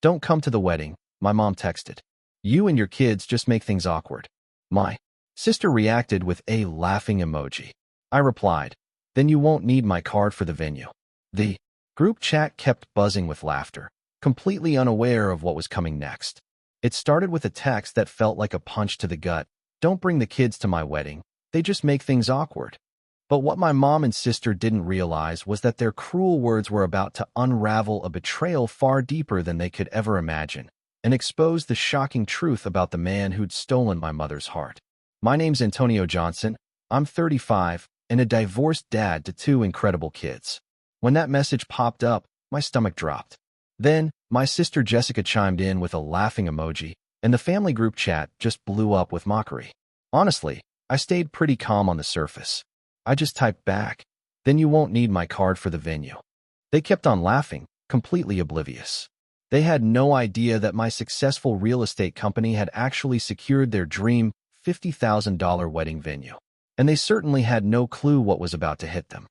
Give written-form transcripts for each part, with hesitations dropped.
"Don't come to the wedding," my mom texted. "You and your kids just make things awkward." My sister reacted with a laughing emoji. I replied, "Then you won't need my card for the venue." The group chat kept buzzing with laughter, completely unaware of what was coming next. It started with a text that felt like a punch to the gut. "Don't bring the kids to my wedding. They just make things awkward." But what my mom and sister didn't realize was that their cruel words were about to unravel a betrayal far deeper than they could ever imagine, and expose the shocking truth about the man who'd stolen my mother's heart. My name's Antonio Johnson. I'm 35 and a divorced dad to 2 incredible kids. When that message popped up, my stomach dropped. Then, my sister Jessica chimed in with a laughing emoji, and the family group chat just blew up with mockery. Honestly, I stayed pretty calm on the surface. I just typed back, "Then you won't need my card for the venue." They kept on laughing, completely oblivious. They had no idea that my successful real estate company had actually secured their dream $50,000 wedding venue. And they certainly had no clue what was about to hit them.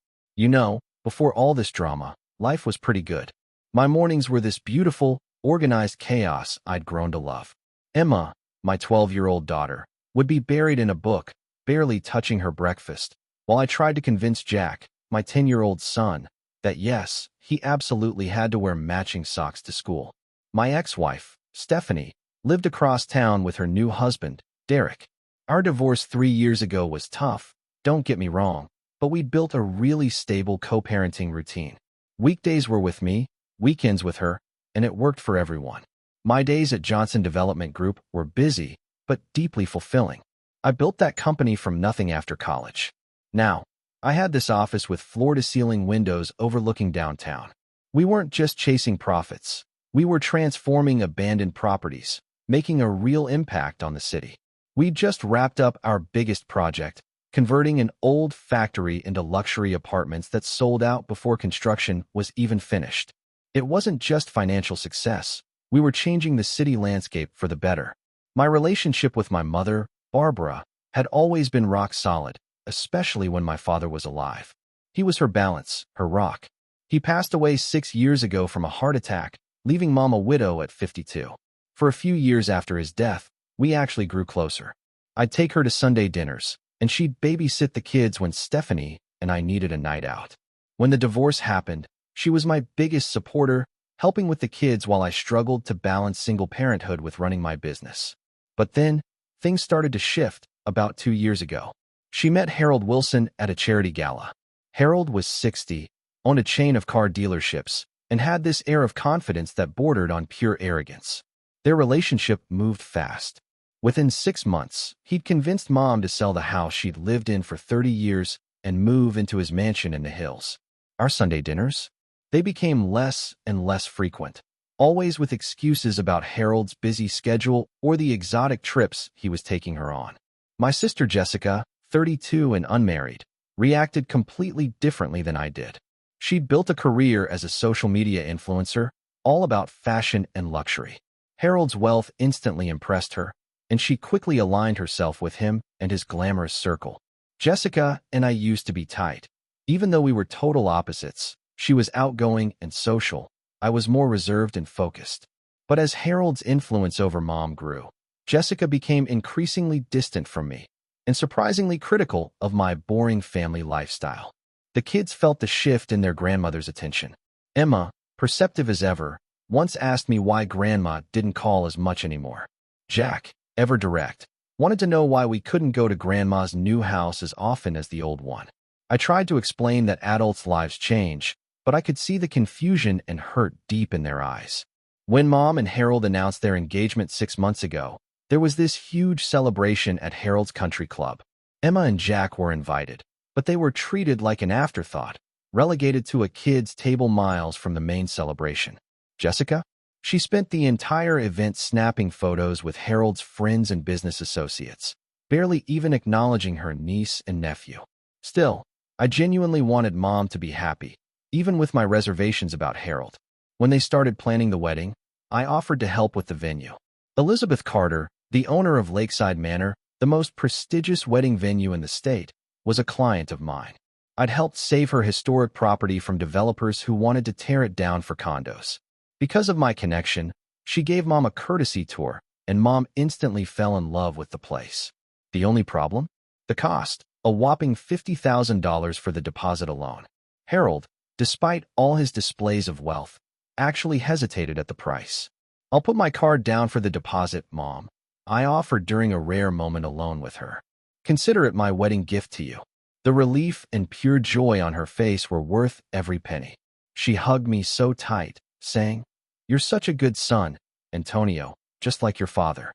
Before all this drama, life was pretty good. My mornings were this beautiful, organized chaos I'd grown to love. Emma, my 12-year-old daughter, would be buried in a book, barely touching her breakfast, while I tried to convince Jack, my 10-year-old son, that yes, he absolutely had to wear matching socks to school. My ex-wife, Stephanie, lived across town with her new husband, Derek. Our divorce 3 years ago was tough, don't get me wrong, but we'd built a really stable co-parenting routine. Weekdays were with me, weekends with her, and it worked for everyone. My days at Johnson Development Group were busy, but deeply fulfilling. I built that company from nothing after college. Now, I had this office with floor-to-ceiling windows overlooking downtown. We weren't just chasing profits. We were transforming abandoned properties, making a real impact on the city. We'd just wrapped up our biggest project, converting an old factory into luxury apartments that sold out before construction was even finished. It wasn't just financial success. We were changing the city landscape for the better. My relationship with my mother, Barbara, had always been rock solid, especially when my father was alive. He was her balance, her rock. He passed away 6 years ago from a heart attack, leaving Mom a widow at 52. For a few years after his death, we actually grew closer. I'd take her to Sunday dinners, and she'd babysit the kids when Stephanie and I needed a night out. When the divorce happened, she was my biggest supporter, helping with the kids while I struggled to balance single parenthood with running my business. But then, things started to shift about 2 years ago. She met Harold Wilson at a charity gala. Harold was 60, owned a chain of car dealerships, and had this air of confidence that bordered on pure arrogance. Their relationship moved fast. Within 6 months, he'd convinced Mom to sell the house she'd lived in for 30 years and move into his mansion in the hills. Our Sunday dinners? They became less and less frequent, always with excuses about Harold's busy schedule or the exotic trips he was taking her on. My sister Jessica, 32 and unmarried, reacted completely differently than I did. She'd built a career as a social media influencer, all about fashion and luxury. Harold's wealth instantly impressed her, and she quickly aligned herself with him and his glamorous circle. Jessica and I used to be tight. Even though we were total opposites, she was outgoing and social. I was more reserved and focused. But as Harold's influence over Mom grew, Jessica became increasingly distant from me and surprisingly critical of my boring family lifestyle. The kids felt the shift in their grandmother's attention. Emma, perceptive as ever, once asked me why Grandma didn't call as much anymore. Jack, ever direct, wanted to know why we couldn't go to Grandma's new house as often as the old one. I tried to explain that adults' lives change, but I could see the confusion and hurt deep in their eyes. When Mom and Harold announced their engagement 6 months ago, there was this huge celebration at Harold's country club. Emma and Jack were invited, but they were treated like an afterthought, relegated to a kids' table miles from the main celebration. Jessica? She spent the entire event snapping photos with Harold's friends and business associates, barely even acknowledging her niece and nephew. Still, I genuinely wanted Mom to be happy, even with my reservations about Harold. When they started planning the wedding, I offered to help with the venue. Elizabeth Carter, the owner of Lakeside Manor, the most prestigious wedding venue in the state, was a client of mine. I'd helped save her historic property from developers who wanted to tear it down for condos. Because of my connection, She gave Mom a courtesy tour, and Mom instantly fell in love with the place. The only problem? The cost, a whopping $50,000 for the deposit alone. Harold, despite all his displays of wealth, actually hesitated at the price. I'll put my card down for the deposit, Mom, I offered during a rare moment alone with her. Consider it my wedding gift to you. The relief and pure joy on her face were worth every penny. She hugged me so tight, saying, "You're such a good son, Antonio, just like your father."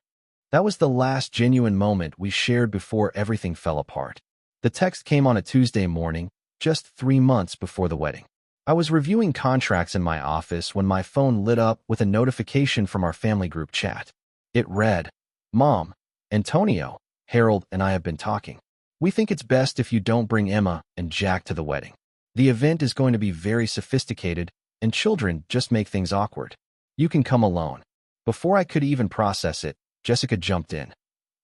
That was the last genuine moment we shared before everything fell apart. The text came on a Tuesday morning, just 3 months before the wedding. I was reviewing contracts in my office when my phone lit up with a notification from our family group chat. It read, "Mom, Antonio, Harold and I have been talking. We think it's best if you don't bring Emma and Jack to the wedding. The event is going to be very sophisticated, and children just make things awkward. You can come alone." Before I could even process it, Jessica jumped in.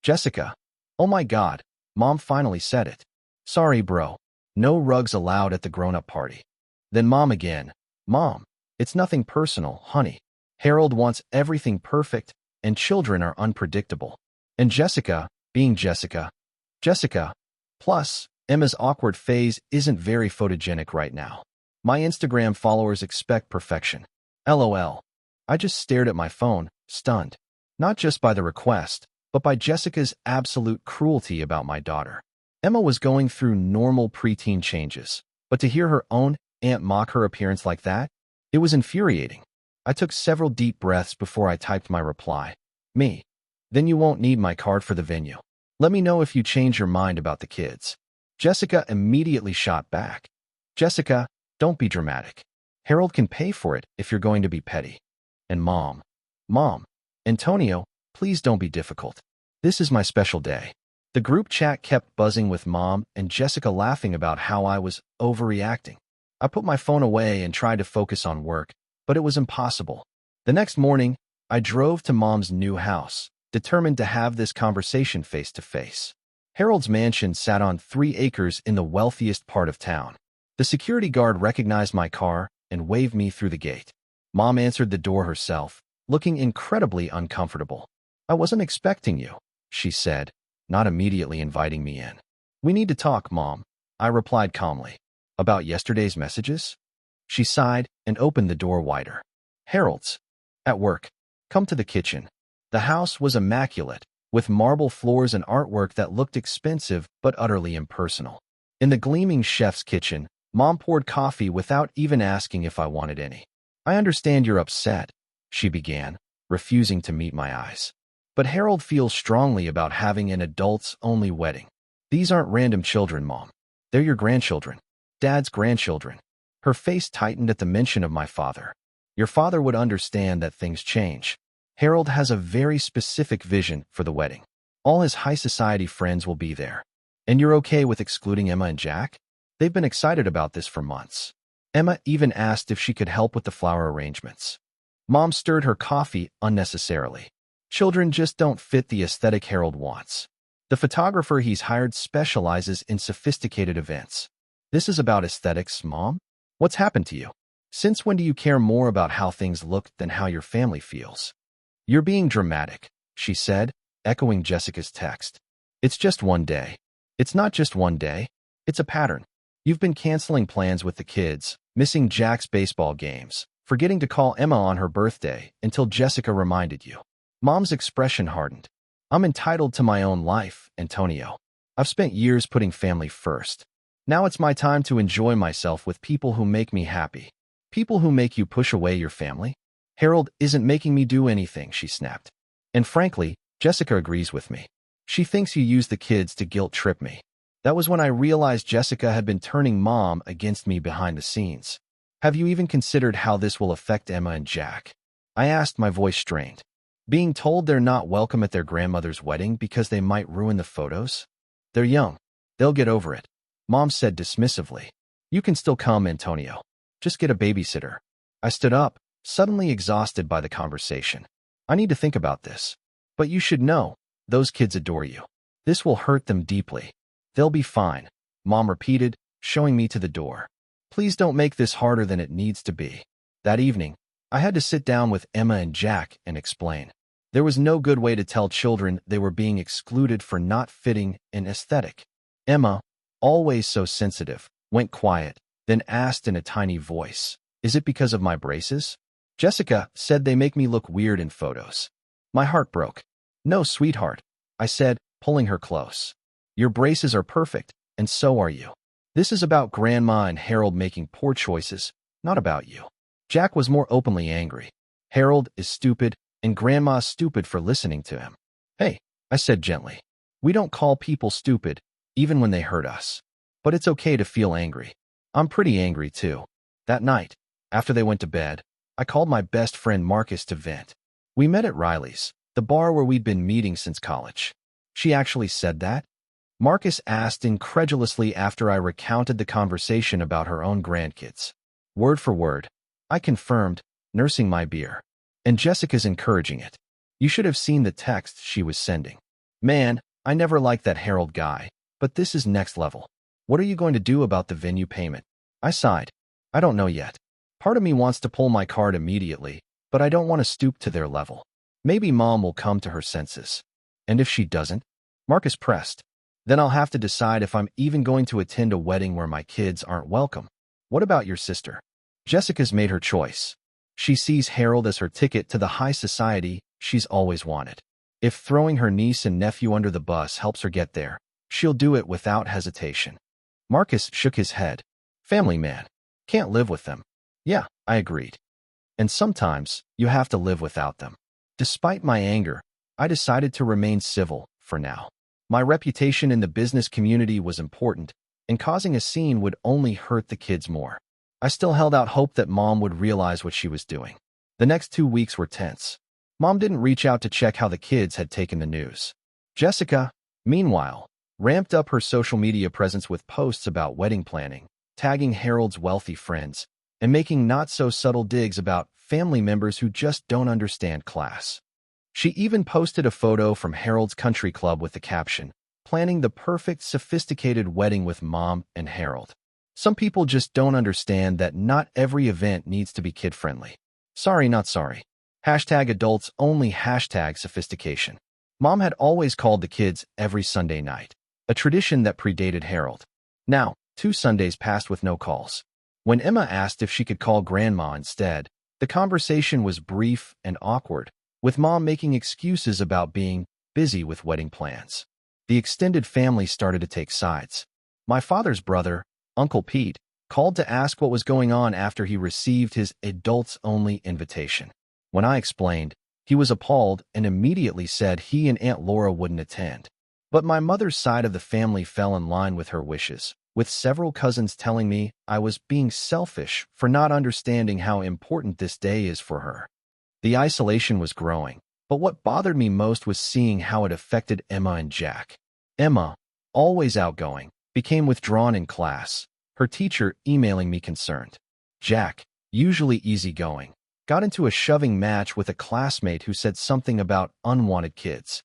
"Jessica, oh my God, Mom finally said it. Sorry, bro. No rugs allowed at the grown-up party." Then Mom again. "Mom, it's nothing personal, honey. Harold wants everything perfect, and children are unpredictable." And Jessica, being Jessica. Plus, Emma's awkward phase isn't very photogenic right now. My Instagram followers expect perfection. LOL. I just stared at my phone, stunned. Not just by the request, but by Jessica's absolute cruelty about my daughter. Emma was going through normal preteen changes, but to hear her own aunt mock her appearance like that, it was infuriating. I took several deep breaths before I typed my reply. "Me. Then you won't need my card for the venue. Let me know if you change your mind about the kids." Jessica immediately shot back. "Jessica, don't be dramatic. Harold can pay for it if you're going to be petty." And Mom, Antonio, please don't be difficult. This is my special day. The group chat kept buzzing with Mom and Jessica laughing about how I was overreacting. I put my phone away and tried to focus on work, but it was impossible. The next morning, I drove to Mom's new house, determined to have this conversation face to face. Harold's mansion sat on 3 acres in the wealthiest part of town. The security guard recognized my car and waved me through the gate. Mom answered the door herself, looking incredibly uncomfortable. "I wasn't expecting you," she said, not immediately inviting me in. "We need to talk, Mom," I replied calmly. "About yesterday's messages?" She sighed and opened the door wider. "Harold's at work. Come to the kitchen." The house was immaculate, with marble floors and artwork that looked expensive but utterly impersonal. In the gleaming chef's kitchen, Mom poured coffee without even asking if I wanted any. "I understand you're upset," she began, refusing to meet my eyes. "But Harold feels strongly about having an adults-only wedding. These aren't random children, Mom. They're your grandchildren. Dad's grandchildren." Her face tightened at the mention of my father. "Your father would understand that things change. Harold has a very specific vision for the wedding. All his high society friends will be there. And you're okay with excluding Emma and Jack? They've been excited about this for months. Emma even asked if she could help with the flower arrangements." Mom stirred her coffee unnecessarily. "Children just don't fit the aesthetic Harold wants. The photographer he's hired specializes in sophisticated events. This is about aesthetics, Mom? What's happened to you? Since when do you care more about how things look than how your family feels?" "You're being dramatic," she said, echoing Jessica's text. "It's just one day." "It's not just one day. It's a pattern. You've been canceling plans with the kids, missing Jack's baseball games, forgetting to call Emma on her birthday until Jessica reminded you." Mom's expression hardened. "I'm entitled to my own life, Antonio. I've spent years putting family first. Now it's my time to enjoy myself with people who make me happy. People who make you push away your family? Harold isn't making me do anything," she snapped. And frankly, Jessica agrees with me. She thinks you use the kids to guilt trip me. That was when I realized Jessica had been turning Mom against me behind the scenes. "Have you even considered how this will affect Emma and Jack?" I asked, my voice strained. "Being told they're not welcome at their grandmother's wedding because they might ruin the photos? They're young. They'll get over it," Mom said dismissively. "You can still come, Antonio. Just get a babysitter." I stood up, suddenly exhausted by the conversation. "I need to think about this. But you should know, those kids adore you. This will hurt them deeply." "They'll be fine," Mom repeated, showing me to the door. "Please don't make this harder than it needs to be." That evening, I had to sit down with Emma and Jack and explain. There was no good way to tell children they were being excluded for not fitting an aesthetic. Emma, always so sensitive, went quiet, then asked in a tiny voice, "Is it because of my braces?" Jessica said they make me look weird in photos. My heart broke. "No, sweetheart," I said, pulling her close. "Your braces are perfect, and so are you. This is about Grandma and Harold making poor choices, not about you." Jack was more openly angry. "Harold is stupid, and Grandma's stupid for listening to him." "Hey," I said gently, "we don't call people stupid, even when they hurt us. But it's okay to feel angry. I'm pretty angry, too." That night, after they went to bed, I called my best friend Marcus to vent. We met at Riley's, the bar where we'd been meeting since college. "She actually said that?" Marcus asked incredulously after I recounted the conversation about her own grandkids. Word for word, I confirmed, nursing my beer. "And Jessica's encouraging it. You should have seen the text she was sending. Man, I never liked that Harold guy, but this is next level. What are you going to do about the venue payment?" I sighed. "I don't know yet. Part of me wants to pull my card immediately, but I don't want to stoop to their level. Maybe Mom will come to her senses." "And if she doesn't?" Marcus pressed. "Then I'll have to decide if I'm even going to attend a wedding where my kids aren't welcome." "What about your sister?" "Jessica's made her choice. She sees Harold as her ticket to the high society she's always wanted. If throwing her niece and nephew under the bus helps her get there, she'll do it without hesitation." Marcus shook his head. "Family man. Can't live with them." "Yeah," I agreed. "And sometimes you have to live without them." Despite my anger, I decided to remain civil for now. My reputation in the business community was important, and causing a scene would only hurt the kids more. I still held out hope that Mom would realize what she was doing. The next 2 weeks were tense. Mom didn't reach out to check how the kids had taken the news. Jessica, meanwhile, ramped up her social media presence with posts about wedding planning, tagging Harold's wealthy friends, and making not-so-subtle digs about family members who just don't understand class. She even posted a photo from Harold's country club with the caption, "Planning the perfect, sophisticated wedding with Mom and Harold." Some people just don't understand that not every event needs to be kid-friendly. Sorry, not sorry. #adults only #sophistication. Mom had always called the kids every Sunday night, a tradition that predated Harold. Now, 2 Sundays passed with no calls. When Emma asked if she could call Grandma instead, the conversation was brief and awkward, with Mom making excuses about being busy with wedding plans. The extended family started to take sides. My father's brother, Uncle Pete, called to ask what was going on after he received his adults-only invitation. When I explained, he was appalled and immediately said he and Aunt Laura wouldn't attend. But my mother's side of the family fell in line with her wishes, with several cousins telling me I was being selfish for not understanding how important this day is for her. The isolation was growing, but what bothered me most was seeing how it affected Emma and Jack. Emma, always outgoing, became withdrawn in class, her teacher emailing me concerned. Jack, usually easygoing, got into a shoving match with a classmate who said something about unwanted kids.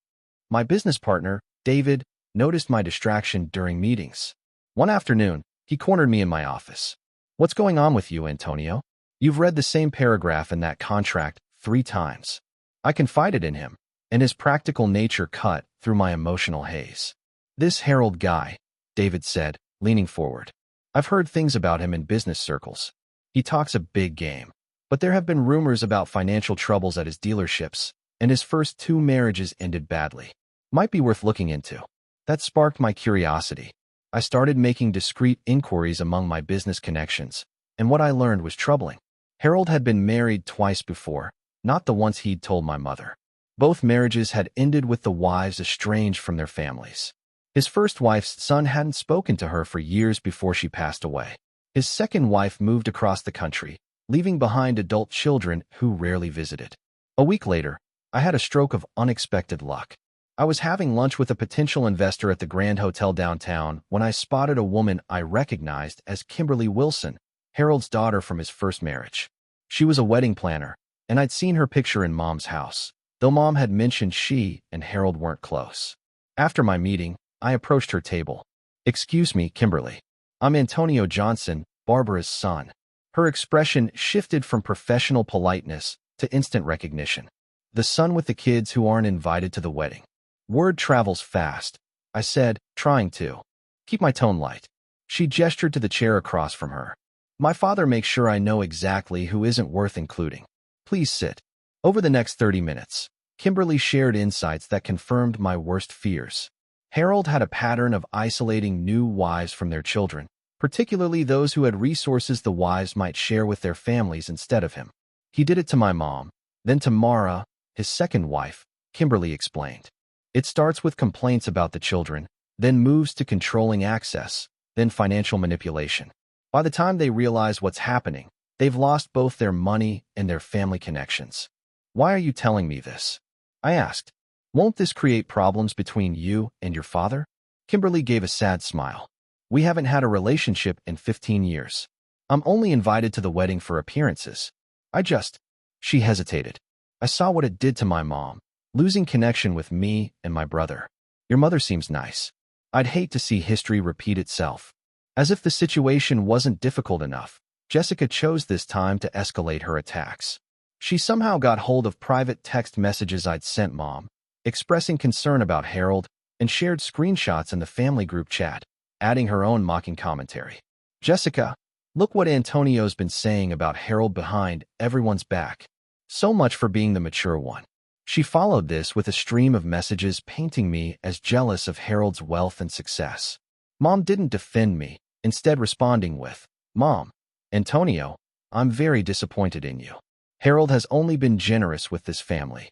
My business partner, David, noticed my distraction during meetings. One afternoon, he cornered me in my office. "What's going on with you, Antonio? You've read the same paragraph in that contract 3 times. I confided in him, and his practical nature cut through my emotional haze. "This Harold guy," David said, leaning forward. "I've heard things about him in business circles. He talks a big game, but there have been rumors about financial troubles at his dealerships, and his first 2 marriages ended badly. Might be worth looking into." That sparked my curiosity. I started making discreet inquiries among my business connections, and what I learned was troubling. Harold had been married twice before, not the once he'd told my mother. Both marriages had ended with the wives estranged from their families. His first wife's son hadn't spoken to her for years before she passed away. His second wife moved across the country, leaving behind adult children who rarely visited. A week later, I had a stroke of unexpected luck. I was having lunch with a potential investor at the Grand Hotel downtown when I spotted a woman I recognized as Kimberly Wilson, Harold's daughter from his first marriage. She was a wedding planner, and I'd seen her picture in Mom's house, though Mom had mentioned she and Harold weren't close. After my meeting, I approached her table. "Excuse me, Kimberly. I'm Antonio Johnson, Barbara's son." Her expression shifted from professional politeness to instant recognition. The son with the kids who aren't invited to the wedding. Word travels fast, I said, trying to keep my tone light. She gestured to the chair across from her. My father makes sure I know exactly who isn't worth including. Please sit. Over the next 30 minutes, Kimberly shared insights that confirmed my worst fears. Harold had a pattern of isolating new wives from their children, particularly those who had resources the wives might share with their families instead of him. He did it to my mom, then to Mara, his second wife, Kimberly explained. It starts with complaints about the children, then moves to controlling access, then financial manipulation. By the time they realize what's happening, they've lost both their money and their family connections. Why are you telling me this? I asked. Won't this create problems between you and your father? Kimberly gave a sad smile. We haven't had a relationship in 15 years. I'm only invited to the wedding for appearances. She hesitated. I saw what it did to my mom, losing connection with me and my brother. Your mother seems nice. I'd hate to see history repeat itself. As if the situation wasn't difficult enough, Jessica chose this time to escalate her attacks. She somehow got hold of private text messages I'd sent Mom, expressing concern about Harold, and shared screenshots in the family group chat, adding her own mocking commentary. Jessica, look what Antonio's been saying about Harold behind everyone's back. So much for being the mature one. She followed this with a stream of messages painting me as jealous of Harold's wealth and success. Mom didn't defend me, instead responding with, Mom, Antonio, I'm very disappointed in you. Harold has only been generous with this family.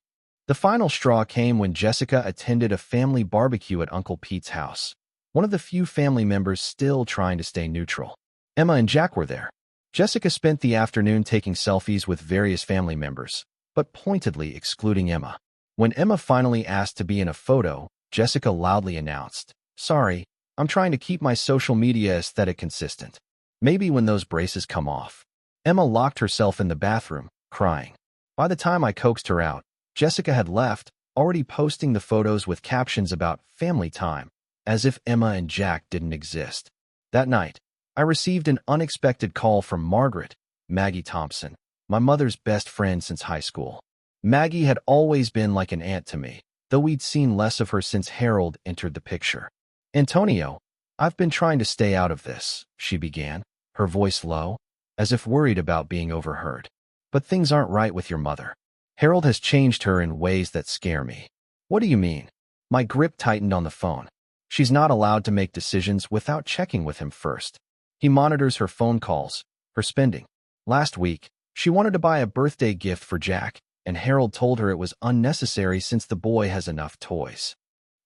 The final straw came when Jessica attended a family barbecue at Uncle Pete's house, one of the few family members still trying to stay neutral. Emma and Jack were there. Jessica spent the afternoon taking selfies with various family members, but pointedly excluding Emma. When Emma finally asked to be in a photo, Jessica loudly announced, Sorry, I'm trying to keep my social media aesthetic consistent. Maybe when those braces come off. Emma locked herself in the bathroom, crying. By the time I coaxed her out, Jessica had left, already posting the photos with captions about family time, as if Emma and Jack didn't exist. That night, I received an unexpected call from Margaret, Maggie Thompson, my mother's best friend since high school. Maggie had always been like an aunt to me, though we'd seen less of her since Harold entered the picture. Antonio, I've been trying to stay out of this, she began, her voice low, as if worried about being overheard. But things aren't right with your mother. Harold has changed her in ways that scare me. What do you mean? My grip tightened on the phone. She's not allowed to make decisions without checking with him first. He monitors her phone calls, her spending. Last week, she wanted to buy a birthday gift for Jack, and Harold told her it was unnecessary since the boy has enough toys.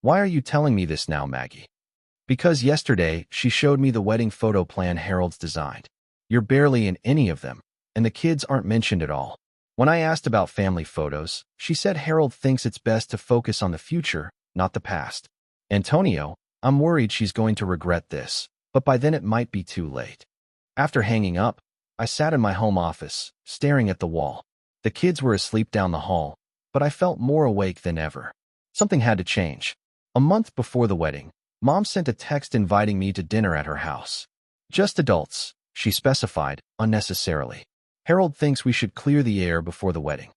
Why are you telling me this now, Maggie? Because yesterday, she showed me the wedding photo plan Harold's designed. You're barely in any of them, and the kids aren't mentioned at all. When I asked about family photos, she said Harold thinks it's best to focus on the future, not the past. Antonio, I'm worried she's going to regret this, but by then it might be too late. After hanging up, I sat in my home office, staring at the wall. The kids were asleep down the hall, but I felt more awake than ever. Something had to change. A month before the wedding, Mom sent a text inviting me to dinner at her house. Just adults, she specified, unnecessarily. Harold thinks we should clear the air before the wedding.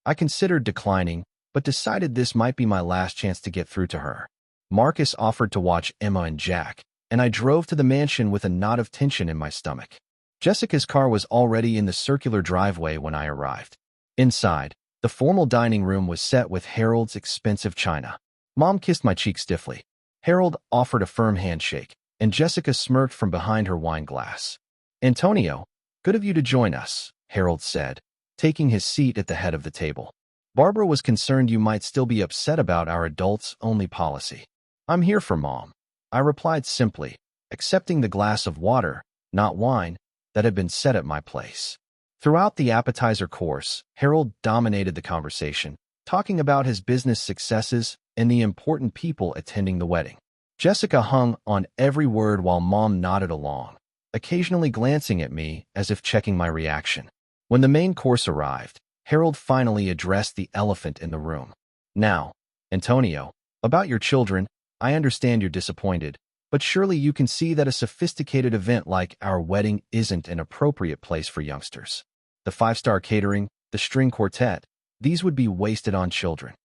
I considered declining, but decided this might be my last chance to get through to her. Marcus offered to watch Emma and Jack, and I drove to the mansion with a knot of tension in my stomach. Jessica's car was already in the circular driveway when I arrived. Inside, the formal dining room was set with Harold's expensive china. Mom kissed my cheek stiffly. Harold offered a firm handshake, and Jessica smirked from behind her wine glass. Antonio, good of you to join us, Harold said, taking his seat at the head of the table. Barbara was concerned you might still be upset about our adults-only policy. I'm here for Mom, I replied simply, accepting the glass of water, not wine, that had been set at my place. Throughout the appetizer course, Harold dominated the conversation, talking about his business successes and the important people attending the wedding. Jessica hung on every word while Mom nodded along, occasionally glancing at me as if checking my reaction. When the main course arrived, Harold finally addressed the elephant in the room. Now, Antonio, about your children, I understand you're disappointed, But surely you can see that a sophisticated event like our wedding isn't an appropriate place for youngsters. The five-star catering, the string quartet, these would be wasted on children.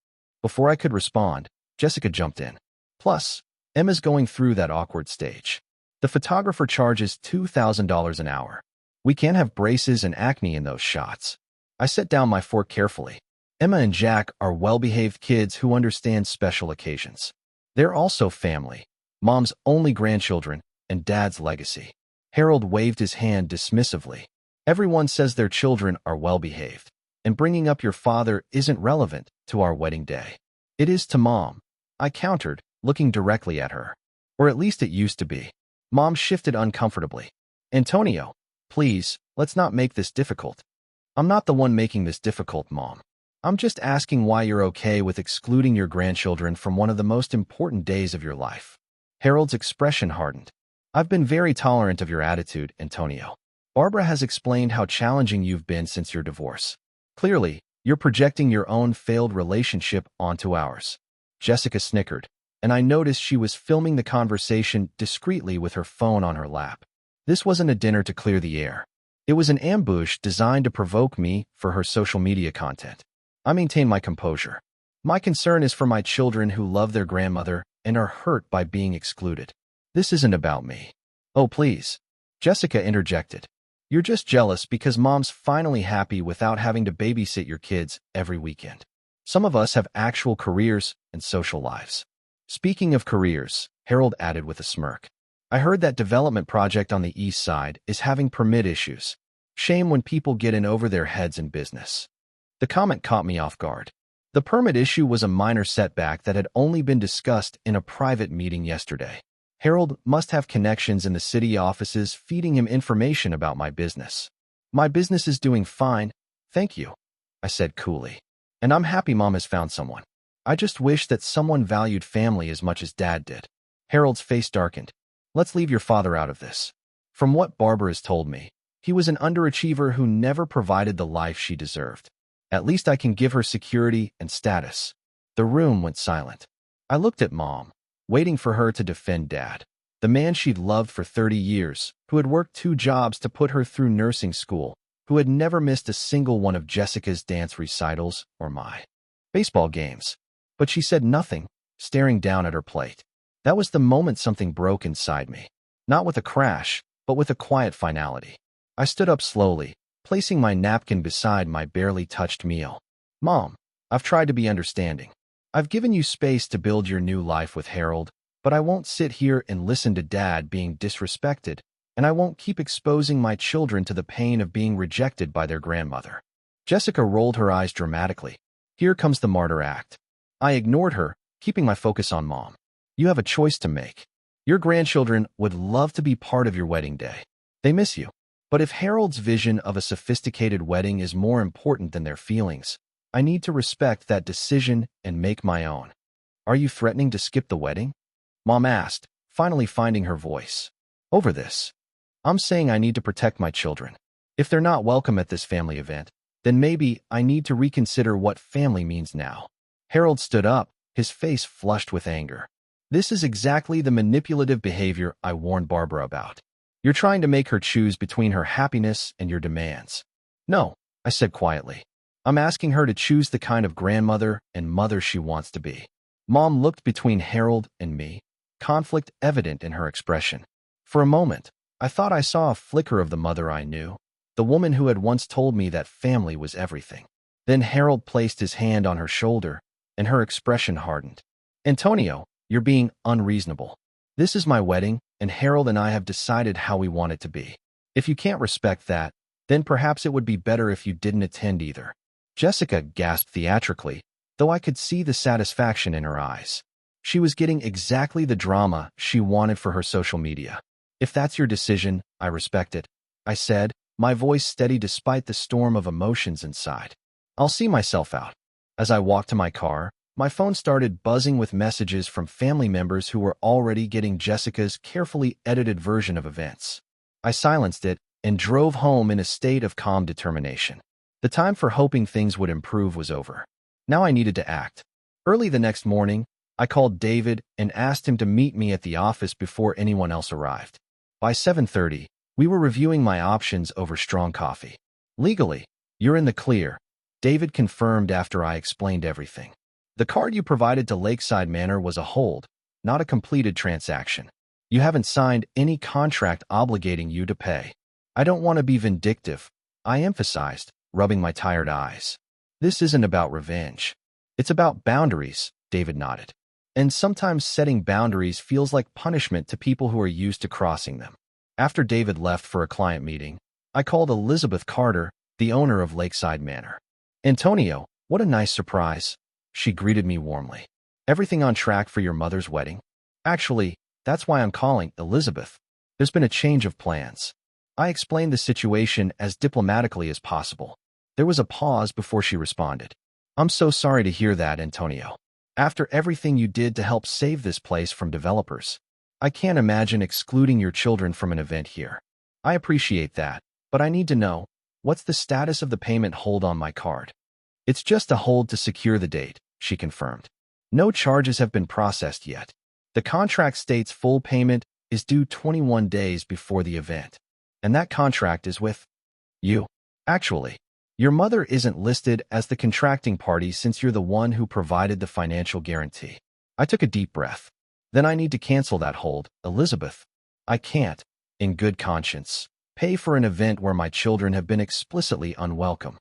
Before I could respond, Jessica jumped in. Plus, Emma's going through that awkward stage. The photographer charges $2,000 an hour. We can't have braces and acne in those shots. I set down my fork carefully. Emma and Jack are well-behaved kids who understand special occasions. They're also family, Mom's only grandchildren, and Dad's legacy. Harold waved his hand dismissively. Everyone says their children are well-behaved, and bringing up your father isn't relevant to our wedding day. It is to Mom, I countered, looking directly at her. Or at least it used to be. Mom shifted uncomfortably. Antonio, please, let's not make this difficult. I'm not the one making this difficult, Mom. I'm just asking why you're okay with excluding your grandchildren from one of the most important days of your life. Harold's expression hardened. I've been very tolerant of your attitude, Antonio. Barbara has explained how challenging you've been since your divorce. Clearly, you're projecting your own failed relationship onto ours. Jessica snickered, and I noticed she was filming the conversation discreetly with her phone on her lap. This wasn't a dinner to clear the air. It was an ambush designed to provoke me for her social media content. I maintain my composure. My concern is for my children who love their grandmother and are hurt by being excluded. This isn't about me. Oh, please. Jessica interjected. You're just jealous because Mom's finally happy without having to babysit your kids every weekend. Some of us have actual careers and social lives. Speaking of careers, Harold added with a smirk. I heard that development project on the east side is having permit issues. Shame when people get in over their heads in business. The comment caught me off guard. The permit issue was a minor setback that had only been discussed in a private meeting yesterday. Harold must have connections in the city offices feeding him information about my business. My business is doing fine, thank you, I said coolly. And I'm happy Mom has found someone. I just wish that someone valued family as much as Dad did. Harold's face darkened. Let's leave your father out of this. From what Barbara has told me, he was an underachiever who never provided the life she deserved. At least I can give her security and status. The room went silent. I looked at Mom, waiting for her to defend Dad, the man she'd loved for 30 years, who had worked 2 jobs to put her through nursing school, who had never missed a single one of Jessica's dance recitals or my baseball games. But she said nothing, staring down at her plate. That was the moment something broke inside me. Not with a crash, but with a quiet finality. I stood up slowly, placing my napkin beside my barely touched meal. Mom, I've tried to be understanding. I've given you space to build your new life with Harold, but I won't sit here and listen to Dad being disrespected, and I won't keep exposing my children to the pain of being rejected by their grandmother. Jessica rolled her eyes dramatically. Here comes the martyr act. I ignored her, keeping my focus on Mom. You have a choice to make. Your grandchildren would love to be part of your wedding day. They miss you. But if Harold's vision of a sophisticated wedding is more important than their feelings, I need to respect that decision and make my own. Are you threatening to skip the wedding? Mom asked, finally finding her voice. Over this. I'm saying I need to protect my children. If they're not welcome at this family event, then maybe I need to reconsider what family means now. Harold stood up, his face flushed with anger. This is exactly the manipulative behavior I warned Barbara about. You're trying to make her choose between her happiness and your demands. No, I said quietly. I'm asking her to choose the kind of grandmother and mother she wants to be. Mom looked between Harold and me, conflict evident in her expression. For a moment, I thought I saw a flicker of the mother I knew, the woman who had once told me that family was everything. Then Harold placed his hand on her shoulder, and her expression hardened. Antonio, you're being unreasonable. This is my wedding, and Harold and I have decided how we want it to be. If you can't respect that, then perhaps it would be better if you didn't attend either. Jessica gasped theatrically, though I could see the satisfaction in her eyes. She was getting exactly the drama she wanted for her social media. If that's your decision, I respect it, I said, my voice steady despite the storm of emotions inside. I'll see myself out. As I walked to my car, my phone started buzzing with messages from family members who were already getting Jessica's carefully edited version of events. I silenced it and drove home in a state of calm determination. The time for hoping things would improve was over. Now I needed to act. Early the next morning, I called David and asked him to meet me at the office before anyone else arrived. By 7:30, we were reviewing my options over strong coffee. Legally, you're in the clear, David confirmed after I explained everything. The card you provided to Lakeside Manor was a hold, not a completed transaction. You haven't signed any contract obligating you to pay. I don't want to be vindictive, I emphasized, rubbing my tired eyes. This isn't about revenge. It's about boundaries, David nodded. And sometimes setting boundaries feels like punishment to people who are used to crossing them. After David left for a client meeting, I called Elizabeth Carter, the owner of Lakeside Manor. Antonio, what a nice surprise. She greeted me warmly. Everything on track for your mother's wedding? Actually, that's why I'm calling, Elizabeth. There's been a change of plans. I explained the situation as diplomatically as possible. There was a pause before she responded. I'm so sorry to hear that, Antonio. After everything you did to help save this place from developers, I can't imagine excluding your children from an event here. I appreciate that, but I need to know, what's the status of the payment hold on my card? It's just a hold to secure the date, she confirmed. No charges have been processed yet. The contract states full payment is due 21 days before the event. And that contract is with you. Actually, your mother isn't listed as the contracting party since you're the one who provided the financial guarantee. I took a deep breath. Then I need to cancel that hold, Elizabeth. I can't, in good conscience, pay for an event where my children have been explicitly unwelcome.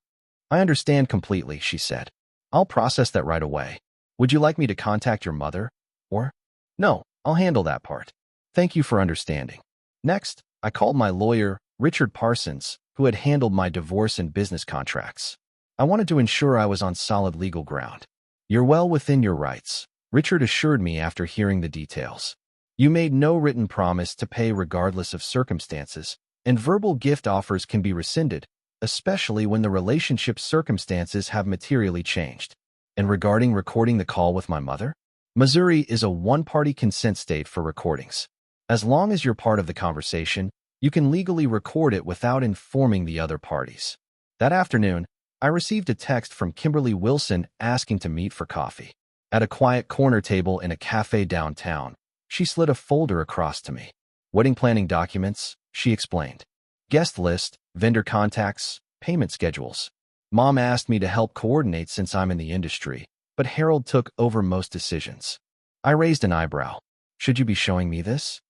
I understand completely, she said. I'll process that right away. Would you like me to contact your mother? Or? No, I'll handle that part. Thank you for understanding. Next, I called my lawyer, Richard Parsons, who had handled my divorce and business contracts. I wanted to ensure I was on solid legal ground. You're well within your rights, Richard assured me after hearing the details. You made no written promise to pay regardless of circumstances, and verbal gift offers can be rescinded, especially when the relationship's circumstances have materially changed. And regarding recording the call with my mother? Missouri is a one-party consent state for recordings. As long as you're part of the conversation, you can legally record it without informing the other parties. That afternoon, I received a text from Kimberly Wilson asking to meet for coffee. At a quiet corner table in a cafe downtown, she slid a folder across to me. Wedding planning documents, she explained. Guest list, vendor contacts, payment schedules. Mom asked me to help coordinate since I'm in the industry, but Harold took over most decisions. I raised an eyebrow. Should you be showing me this?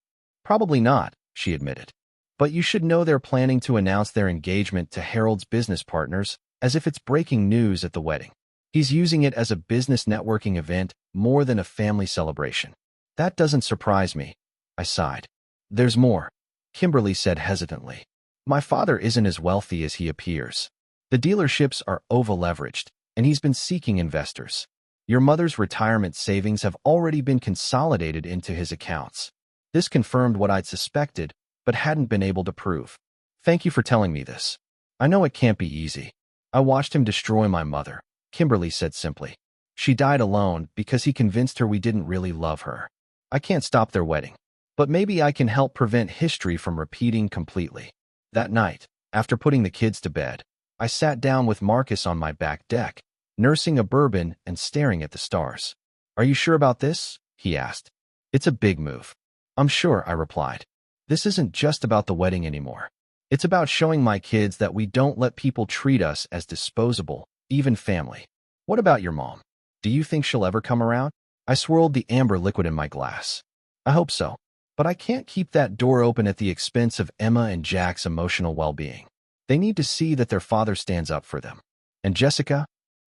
Probably not, she admitted. But you should know they're planning to announce their engagement to Harold's business partners as if it's breaking news at the wedding. He's using it as a business networking event more than a family celebration. That doesn't surprise me, I sighed. There's more, Kimberly said hesitantly. My father isn't as wealthy as he appears. The dealerships are over-leveraged, and he's been seeking investors. Your mother's retirement savings have already been consolidated into his accounts. This confirmed what I'd suspected, but hadn't been able to prove. Thank you for telling me this. I know it can't be easy. I watched him destroy my mother, Kimberly said simply. She died alone because he convinced her we didn't really love her. I can't stop their wedding, but maybe I can help prevent history from repeating completely. That night, after putting the kids to bed, I sat down with Marcus on my back deck, nursing a bourbon and staring at the stars. Are you sure about this? He asked. It's a big move. I'm sure, I replied. This isn't just about the wedding anymore. It's about showing my kids that we don't let people treat us as disposable, even family. What about your mom? Do you think she'll ever come around? I swirled the amber liquid in my glass. I hope so. But I can't keep that door open at the expense of Emma and Jack's emotional well-being. They need to see that their father stands up for them. And Jessica?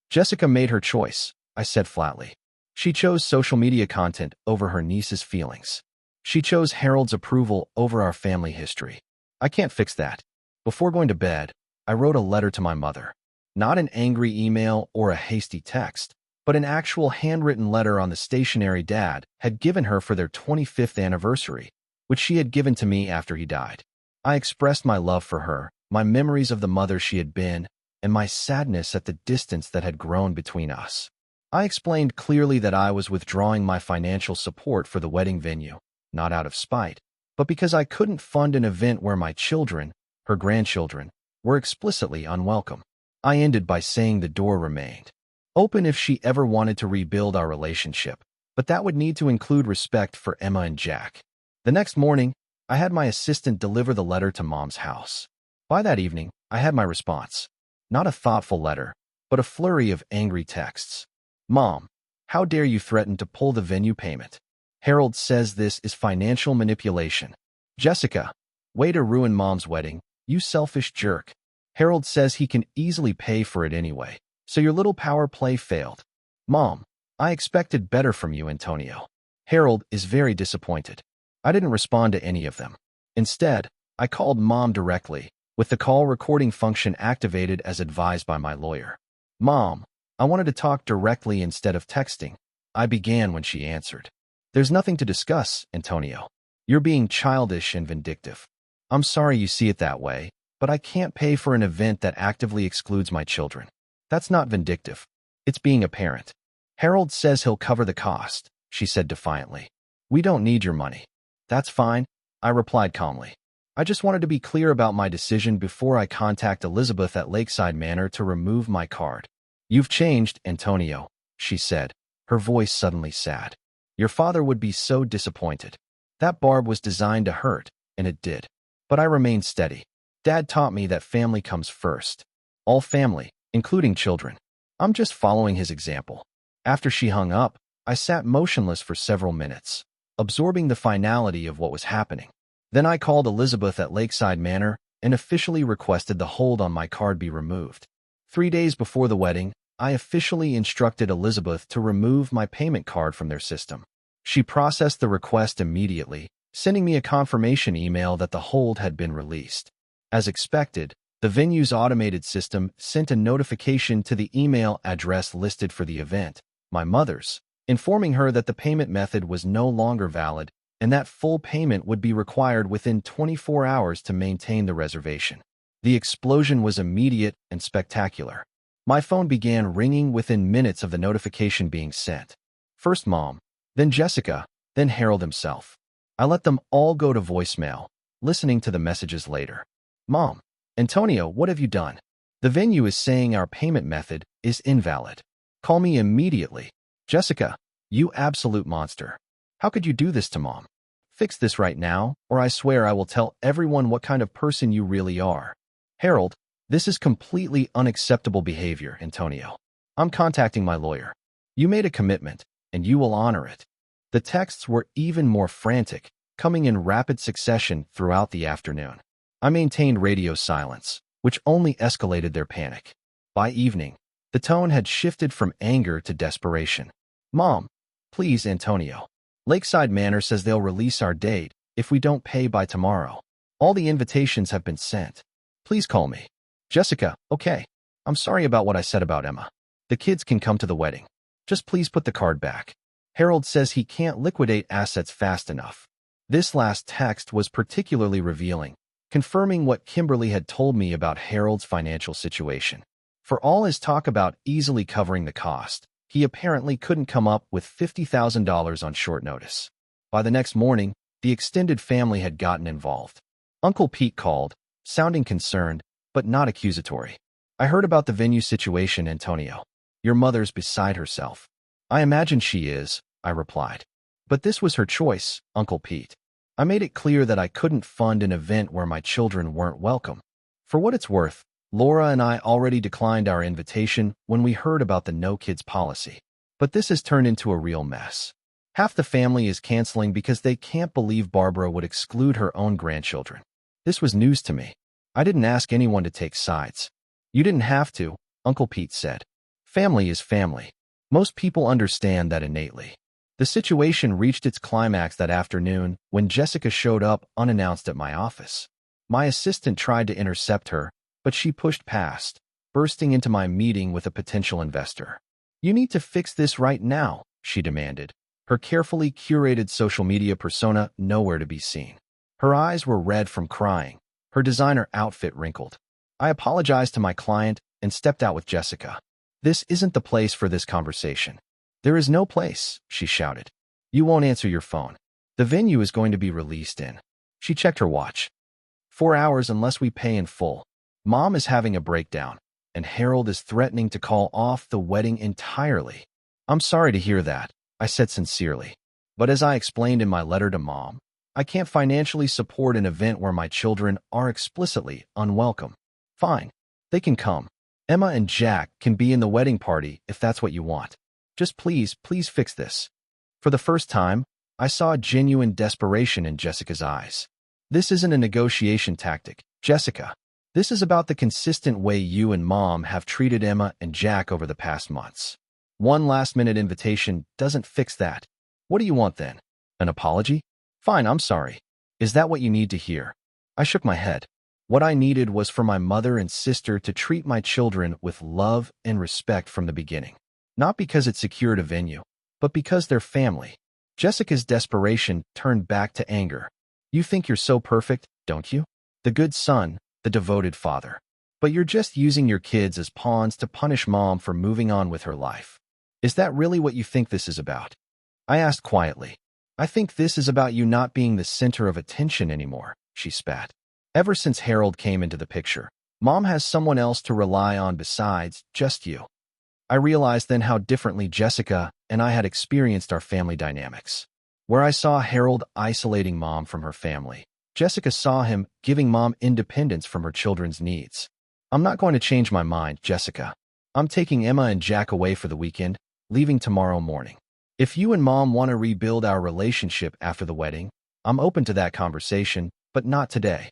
Jessica made her choice, I said flatly. She chose social media content over her niece's feelings. She chose Harold's approval over our family history. I can't fix that. Before going to bed, I wrote a letter to my mother. Not an angry email or a hasty text, but an actual handwritten letter on the stationery Dad had given her for their 25th anniversary, which she had given to me after he died. I expressed my love for her, my memories of the mother she had been, and my sadness at the distance that had grown between us. I explained clearly that I was withdrawing my financial support for the wedding venue, not out of spite, but because I couldn't fund an event where my children, her grandchildren, were explicitly unwelcome. I ended by saying the door remained open if she ever wanted to rebuild our relationship, but that would need to include respect for Emma and Jack. The next morning, I had my assistant deliver the letter to Mom's house. By that evening, I had my response. Not a thoughtful letter, but a flurry of angry texts. Mom, how dare you threaten to pull the venue payment? Harold says this is financial manipulation. Jessica, way to ruin Mom's wedding, you selfish jerk. Harold says he can easily pay for it anyway, so your little power play failed. Mom, I expected better from you, Antonio. Harold is very disappointed. I didn't respond to any of them. Instead, I called Mom directly, with the call recording function activated as advised by my lawyer. Mom, I wanted to talk directly instead of texting. I began when she answered. There's nothing to discuss, Antonio. You're being childish and vindictive. I'm sorry you see it that way, but I can't pay for an event that actively excludes my children. That's not vindictive. It's being a parent. Harold says he'll cover the cost, she said defiantly. We don't need your money. That's fine, I replied calmly. I just wanted to be clear about my decision before I contact Elizabeth at Lakeside Manor to remove my card. You've changed, Antonio, she said, her voice suddenly sad. Your father would be so disappointed. That barb was designed to hurt, and it did. But I remained steady. Dad taught me that family comes first. All family, including children. I'm just following his example. After she hung up, I sat motionless for several minutes, absorbing the finality of what was happening. Then I called Elizabeth at Lakeside Manor and officially requested the hold on my card be removed. 3 days before the wedding, I officially instructed Elizabeth to remove my payment card from their system. She processed the request immediately, sending me a confirmation email that the hold had been released. As expected, the venue's automated system sent a notification to the email address listed for the event, my mother's, informing her that the payment method was no longer valid and that full payment would be required within 24 hours to maintain the reservation. The explosion was immediate and spectacular. My phone began ringing within minutes of the notification being sent. First Mom, then Jessica, then Harold himself. I let them all go to voicemail, listening to the messages later. Mom, Antonio, what have you done? The venue is saying our payment method is invalid. Call me immediately. Jessica, you absolute monster. How could you do this to Mom? Fix this right now, or I swear I will tell everyone what kind of person you really are. Harold, this is completely unacceptable behavior, Antonio. I'm contacting my lawyer. You made a commitment, and you will honor it. The texts were even more frantic, coming in rapid succession throughout the afternoon. I maintained radio silence, which only escalated their panic. By evening, the tone had shifted from anger to desperation. Mom, please, Antonio. Lakeside Manor says they'll release our date if we don't pay by tomorrow. All the invitations have been sent. Please call me. Jessica, okay. I'm sorry about what I said about Emma. The kids can come to the wedding. Just please put the card back. Harold says he can't liquidate assets fast enough. This last text was particularly revealing, confirming what Kimberly had told me about Harold's financial situation. For all his talk about easily covering the cost, he apparently couldn't come up with $50,000 on short notice. By the next morning, the extended family had gotten involved. Uncle Pete called, sounding concerned, but not accusatory. I heard about the venue situation, Antonio. Your mother's beside herself. I imagine she is, I replied. But this was her choice, Uncle Pete. I made it clear that I couldn't fund an event where my children weren't welcome. For what it's worth, Laura and I already declined our invitation when we heard about the no kids policy. But this has turned into a real mess. Half the family is canceling because they can't believe Barbara would exclude her own grandchildren. This was news to me. I didn't ask anyone to take sides. You didn't have to, Uncle Pete said. Family is family. Most people understand that innately. The situation reached its climax that afternoon when Jessica showed up unannounced at my office. My assistant tried to intercept her, but she pushed past, bursting into my meeting with a potential investor. You need to fix this right now, she demanded, her carefully curated social media persona nowhere to be seen. Her eyes were red from crying, her designer outfit wrinkled. I apologized to my client and stepped out with Jessica. This isn't the place for this conversation. There is no place, she shouted. You won't answer your phone. The venue is going to be released in. She checked her watch. 4 hours unless we pay in full. Mom is having a breakdown, and Harold is threatening to call off the wedding entirely. I'm sorry to hear that, I said sincerely. But as I explained in my letter to Mom, I can't financially support an event where my children are explicitly unwelcome. Fine. They can come. Emma and Jack can be in the wedding party if that's what you want. Just please fix this. For the first time, I saw genuine desperation in Jessica's eyes. This isn't a negotiation tactic, Jessica. This is about the consistent way you and Mom have treated Emma and Jack over the past months. One last-minute invitation doesn't fix that. What do you want then? An apology? Fine, I'm sorry. Is that what you need to hear? I shook my head. What I needed was for my mother and sister to treat my children with love and respect from the beginning. Not because it secured a venue, but because they're family. Jessica's desperation turned back to anger. You think you're so perfect, don't you? The good son, the devoted father. But you're just using your kids as pawns to punish Mom for moving on with her life. Is that really what you think this is about? I asked quietly. I think this is about you not being the center of attention anymore, she spat. Ever since Harold came into the picture, Mom has someone else to rely on besides just you. I realized then how differently Jessica and I had experienced our family dynamics. Where I saw Harold isolating Mom from her family, Jessica saw him giving Mom independence from her children's needs. I'm not going to change my mind, Jessica. I'm taking Emma and Jack away for the weekend, leaving tomorrow morning. If you and Mom want to rebuild our relationship after the wedding, I'm open to that conversation, but not today.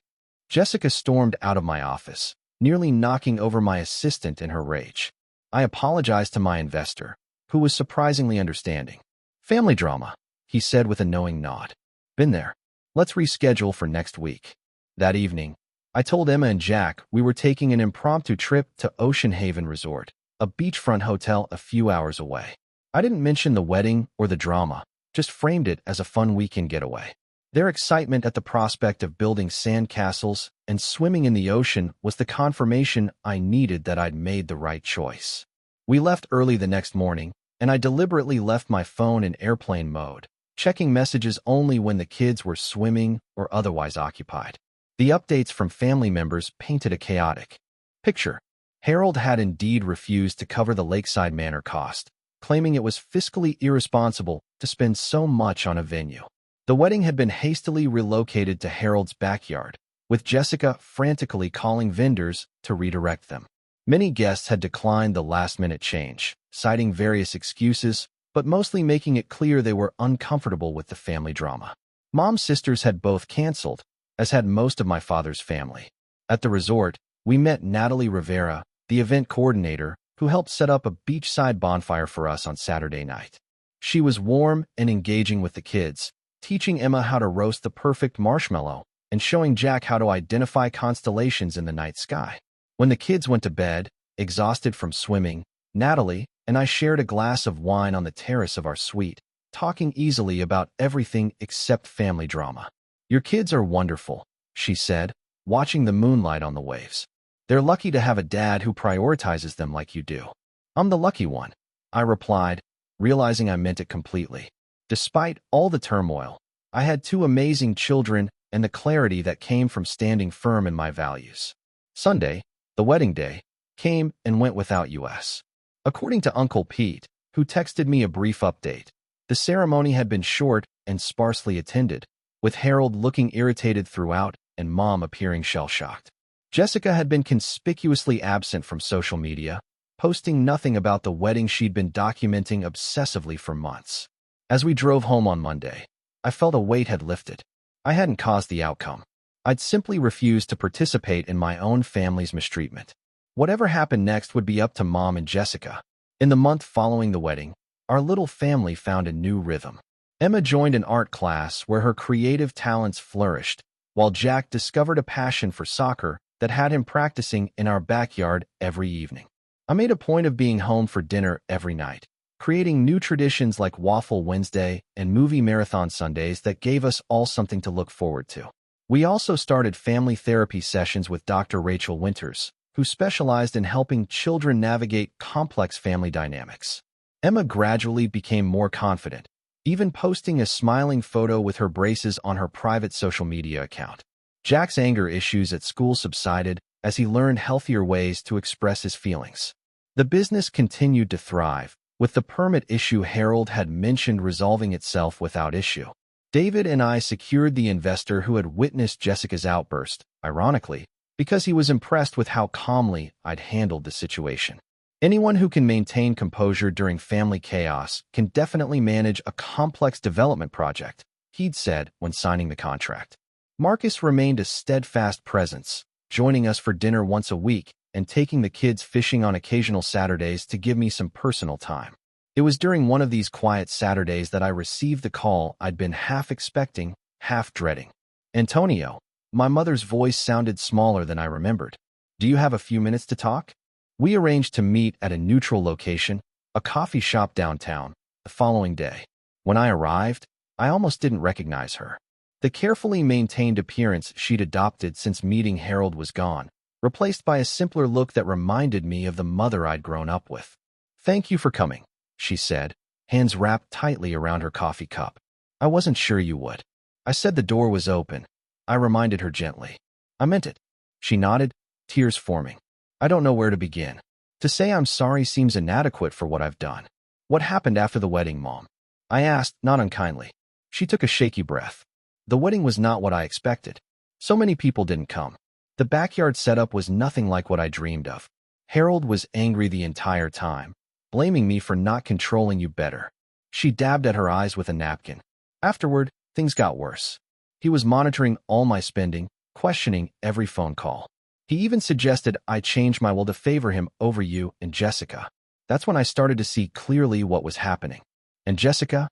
Jessica stormed out of my office, nearly knocking over my assistant in her rage. I apologized to my investor, who was surprisingly understanding. Family drama, he said with a knowing nod. Been there. Let's reschedule for next week. That evening, I told Emma and Jack we were taking an impromptu trip to Ocean Haven Resort, a beachfront hotel a few hours away. I didn't mention the wedding or the drama, just framed it as a fun weekend getaway. Their excitement at the prospect of building sand castles and swimming in the ocean was the confirmation I needed that I'd made the right choice. We left early the next morning, and I deliberately left my phone in airplane mode, checking messages only when the kids were swimming or otherwise occupied. The updates from family members painted a chaotic picture. Harold had indeed refused to cover the Lakeside Manor cost, claiming it was fiscally irresponsible to spend so much on a venue. The wedding had been hastily relocated to Harold's backyard, with Jessica frantically calling vendors to redirect them. Many guests had declined the last-minute change, citing various excuses, but mostly making it clear they were uncomfortable with the family drama. Mom's sisters had both canceled, as had most of my father's family. At the resort, we met Natalie Rivera, the event coordinator, who helped set up a beachside bonfire for us on Saturday night. She was warm and engaging with the kids, teaching Emma how to roast the perfect marshmallow and showing Jack how to identify constellations in the night sky. When the kids went to bed, exhausted from swimming, Natalie and I shared a glass of wine on the terrace of our suite, talking easily about everything except family drama. Your kids are wonderful, she said, watching the moonlight on the waves. They're lucky to have a dad who prioritizes them like you do. I'm the lucky one, I replied, realizing I meant it completely. Despite all the turmoil, I had two amazing children and the clarity that came from standing firm in my values. Sunday, the wedding day, came and went without us. According to Uncle Pete, who texted me a brief update, the ceremony had been short and sparsely attended, with Harold looking irritated throughout and Mom appearing shell-shocked. Jessica had been conspicuously absent from social media, posting nothing about the wedding she'd been documenting obsessively for months. As we drove home on Monday, I felt a weight had lifted. I hadn't caused the outcome. I'd simply refused to participate in my own family's mistreatment. Whatever happened next would be up to Mom and Jessica. In the month following the wedding, our little family found a new rhythm. Emma joined an art class where her creative talents flourished, while Jack discovered a passion for soccer that had him practicing in our backyard every evening. I made a point of being home for dinner every night, creating new traditions like Waffle Wednesday and movie marathon Sundays that gave us all something to look forward to. We also started family therapy sessions with Dr. Rachel Winters, who specialized in helping children navigate complex family dynamics. Emma gradually became more confident, even posting a smiling photo with her braces on her private social media account. Jack's anger issues at school subsided as he learned healthier ways to express his feelings. The business continued to thrive, With the permit issue, Harold had mentioned resolving itself without issue. David and I secured the investor who had witnessed Jessica's outburst, ironically, because he was impressed with how calmly I'd handled the situation. Anyone who can maintain composure during family chaos can definitely manage a complex development project, he'd said when signing the contract. Marcus remained a steadfast presence, joining us for dinner once a week and taking the kids fishing on occasional Saturdays to give me some personal time. It was during one of these quiet Saturdays that I received the call I'd been half expecting, half dreading. "Antonio." My mother's voice sounded smaller than I remembered. "Do you have a few minutes to talk?" We arranged to meet at a neutral location, a coffee shop downtown, the following day. When I arrived, I almost didn't recognize her. The carefully maintained appearance she'd adopted since meeting Harold was gone, replaced by a simpler look that reminded me of the mother I'd grown up with. "Thank you for coming," she said, hands wrapped tightly around her coffee cup. "I wasn't sure you would." I said the door was open. I reminded her gently. "I meant it." She nodded, tears forming. "I don't know where to begin. To say I'm sorry seems inadequate for what I've done." "What happened after the wedding, Mom?" I asked, not unkindly. She took a shaky breath. "The wedding was not what I expected. So many people didn't come. The backyard setup was nothing like what I dreamed of. Harold was angry the entire time, blaming me for not controlling you better." She dabbed at her eyes with a napkin. "Afterward, things got worse. He was monitoring all my spending, questioning every phone call. He even suggested I change my will to favor him over you and Jessica. That's when I started to see clearly what was happening." "And Jessica?"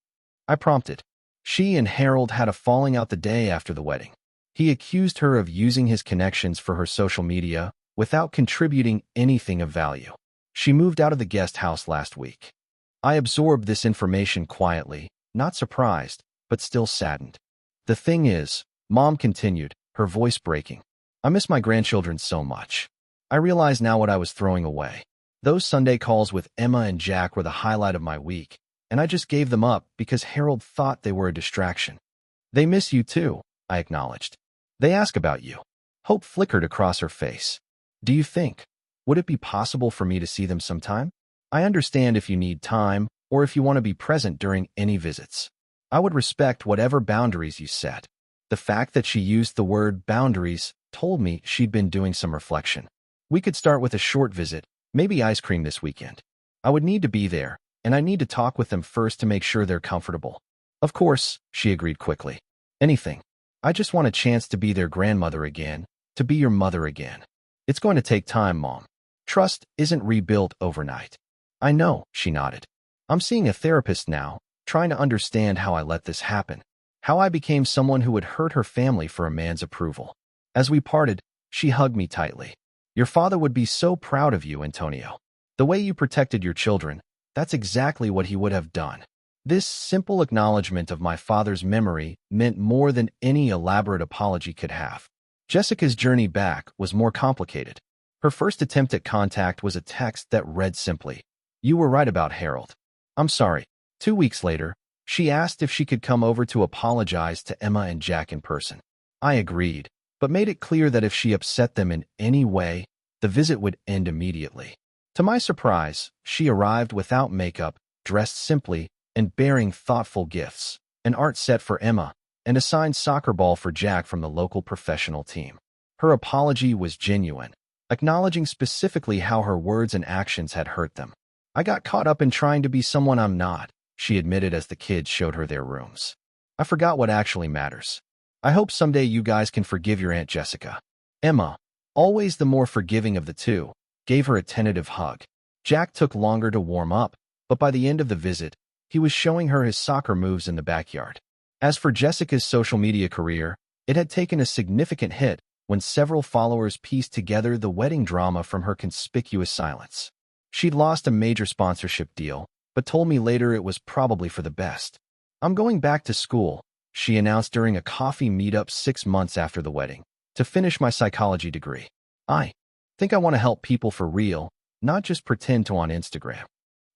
I prompted. "She and Harold had a falling out the day after the wedding. He accused her of using his connections for her social media without contributing anything of value. She moved out of the guest house last week." I absorbed this information quietly, not surprised, but still saddened. "The thing is," Mom continued, her voice breaking, "I miss my grandchildren so much. I realize now what I was throwing away. Those Sunday calls with Emma and Jack were the highlight of my week, and I just gave them up because Harold thought they were a distraction." "They miss you too," I acknowledged. "They ask about you." Hope flickered across her face. "Do you think? Would it be possible for me to see them sometime? I understand if you need time or if you want to be present during any visits. I would respect whatever boundaries you set." The fact that she used the word boundaries told me she'd been doing some reflection. "We could start with a short visit, maybe ice cream this weekend. I would need to be there, and I need to talk with them first to make sure they're comfortable." "Of course," she agreed quickly. "Anything. I just want a chance to be their grandmother again, to be your mother again. It's going to take time, Mom. Trust isn't rebuilt overnight." "I know," she nodded. "I'm seeing a therapist now, trying to understand how I let this happen, how I became someone who would hurt her family for a man's approval." As we parted, she hugged me tightly. "Your father would be so proud of you, Antonio. The way you protected your children, that's exactly what he would have done." This simple acknowledgement of my father's memory meant more than any elaborate apology could have. Jessica's journey back was more complicated. Her first attempt at contact was a text that read simply, "You were right about Harold. I'm sorry." 2 weeks later, she asked if she could come over to apologize to Emma and Jack in person. I agreed, but made it clear that if she upset them in any way, the visit would end immediately. To my surprise, she arrived without makeup, dressed simply, and bearing thoughtful gifts, an art set for Emma, and a signed soccer ball for Jack from the local professional team. Her apology was genuine, acknowledging specifically how her words and actions had hurt them. "I got caught up in trying to be someone I'm not," she admitted as the kids showed her their rooms. "I forgot what actually matters. I hope someday you guys can forgive your Aunt Jessica." Emma, always the more forgiving of the two, gave her a tentative hug. Jack took longer to warm up, but by the end of the visit, he was showing her his soccer moves in the backyard. As for Jessica's social media career, it had taken a significant hit when several followers pieced together the wedding drama from her conspicuous silence. She'd lost a major sponsorship deal, but told me later it was probably for the best. "I'm going back to school," she announced during a coffee meetup 6 months after the wedding, "to finish my psychology degree. I think I want to help people for real, not just pretend to on Instagram."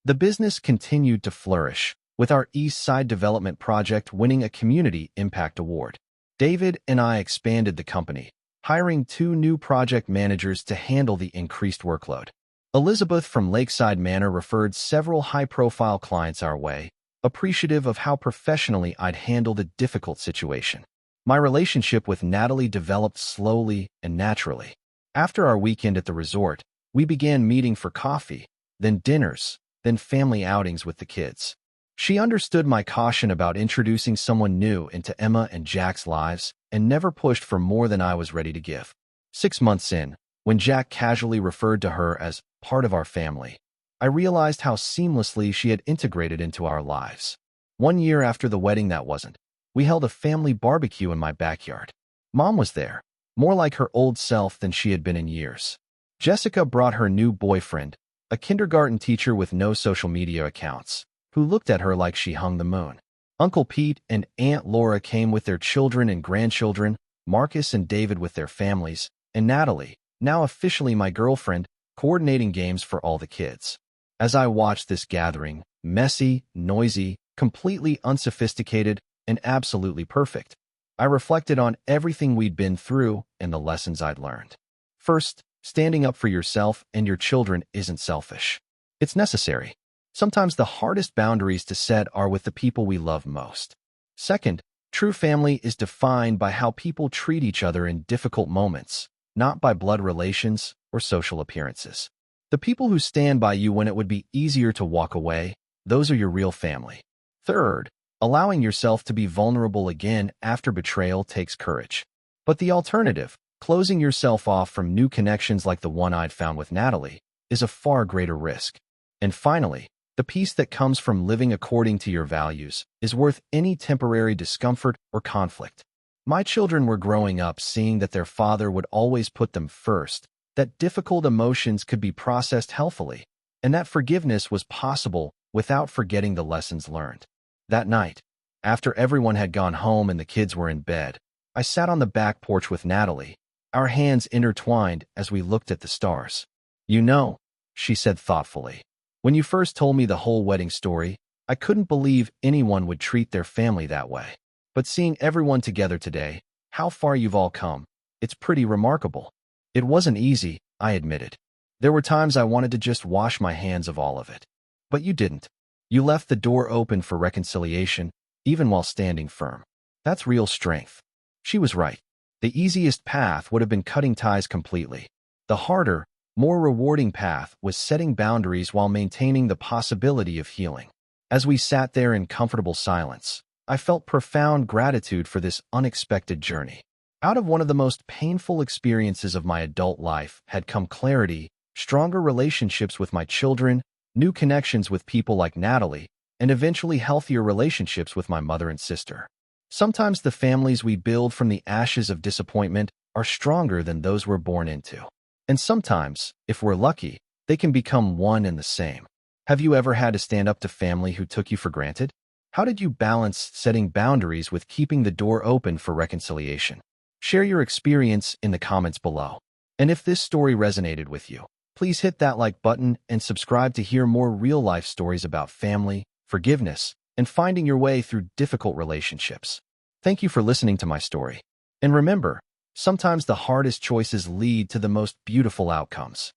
The business continued to flourish, with our East Side development project winning a Community Impact Award. David and I expanded the company, hiring 2 new project managers to handle the increased workload. Elizabeth from Lakeside Manor referred several high-profile clients our way, appreciative of how professionally I'd handled a difficult situation. My relationship with Natalie developed slowly and naturally. After our weekend at the resort, we began meeting for coffee, then dinners, then family outings with the kids. She understood my caution about introducing someone new into Emma and Jack's lives and never pushed for more than I was ready to give. 6 months in, when Jack casually referred to her as part of our family, I realized how seamlessly she had integrated into our lives. 1 year after the wedding that wasn't, we held a family barbecue in my backyard. Mom was there, more like her old self than she had been in years. Jessica brought her new boyfriend, a kindergarten teacher with no social media accounts, who looked at her like she hung the moon. Uncle Pete and Aunt Laura came with their children and grandchildren, Marcus and David with their families, and Natalie, now officially my girlfriend, coordinating games for all the kids. As I watched this gathering, messy, noisy, completely unsophisticated, and absolutely perfect, I reflected on everything we'd been through and the lessons I'd learned. First, standing up for yourself and your children isn't selfish. It's necessary. Sometimes the hardest boundaries to set are with the people we love most. Second, true family is defined by how people treat each other in difficult moments, not by blood relations or social appearances. The people who stand by you when it would be easier to walk away, those are your real family. Third, allowing yourself to be vulnerable again after betrayal takes courage. But the alternative, closing yourself off from new connections like the one I'd found with Natalie, is a far greater risk. And finally, the peace that comes from living according to your values is worth any temporary discomfort or conflict. My children were growing up seeing that their father would always put them first, that difficult emotions could be processed healthily, and that forgiveness was possible without forgetting the lessons learned. That night, after everyone had gone home and the kids were in bed, I sat on the back porch with Natalie, our hands intertwined as we looked at the stars. "You know," she said thoughtfully, "when you first told me the whole wedding story, I couldn't believe anyone would treat their family that way. But seeing everyone together today, how far you've all come, it's pretty remarkable." It wasn't easy, I admitted. There were times I wanted to just wash my hands of all of it. But you didn't. You left the door open for reconciliation, even while standing firm. That's real strength. She was right. The easiest path would have been cutting ties completely. The harder, more rewarding path was setting boundaries while maintaining the possibility of healing. As we sat there in comfortable silence, I felt profound gratitude for this unexpected journey. Out of one of the most painful experiences of my adult life had come clarity, stronger relationships with my children, new connections with people like Natalie, and eventually healthier relationships with my mother and sister. Sometimes the families we build from the ashes of disappointment are stronger than those we're born into. And sometimes, if we're lucky, they can become one and the same. Have you ever had to stand up to family who took you for granted? How did you balance setting boundaries with keeping the door open for reconciliation? Share your experience in the comments below. And if this story resonated with you, please hit that like button and subscribe to hear more real-life stories about family, forgiveness, and finding your way through difficult relationships. Thank you for listening to my story. And remember, sometimes the hardest choices lead to the most beautiful outcomes.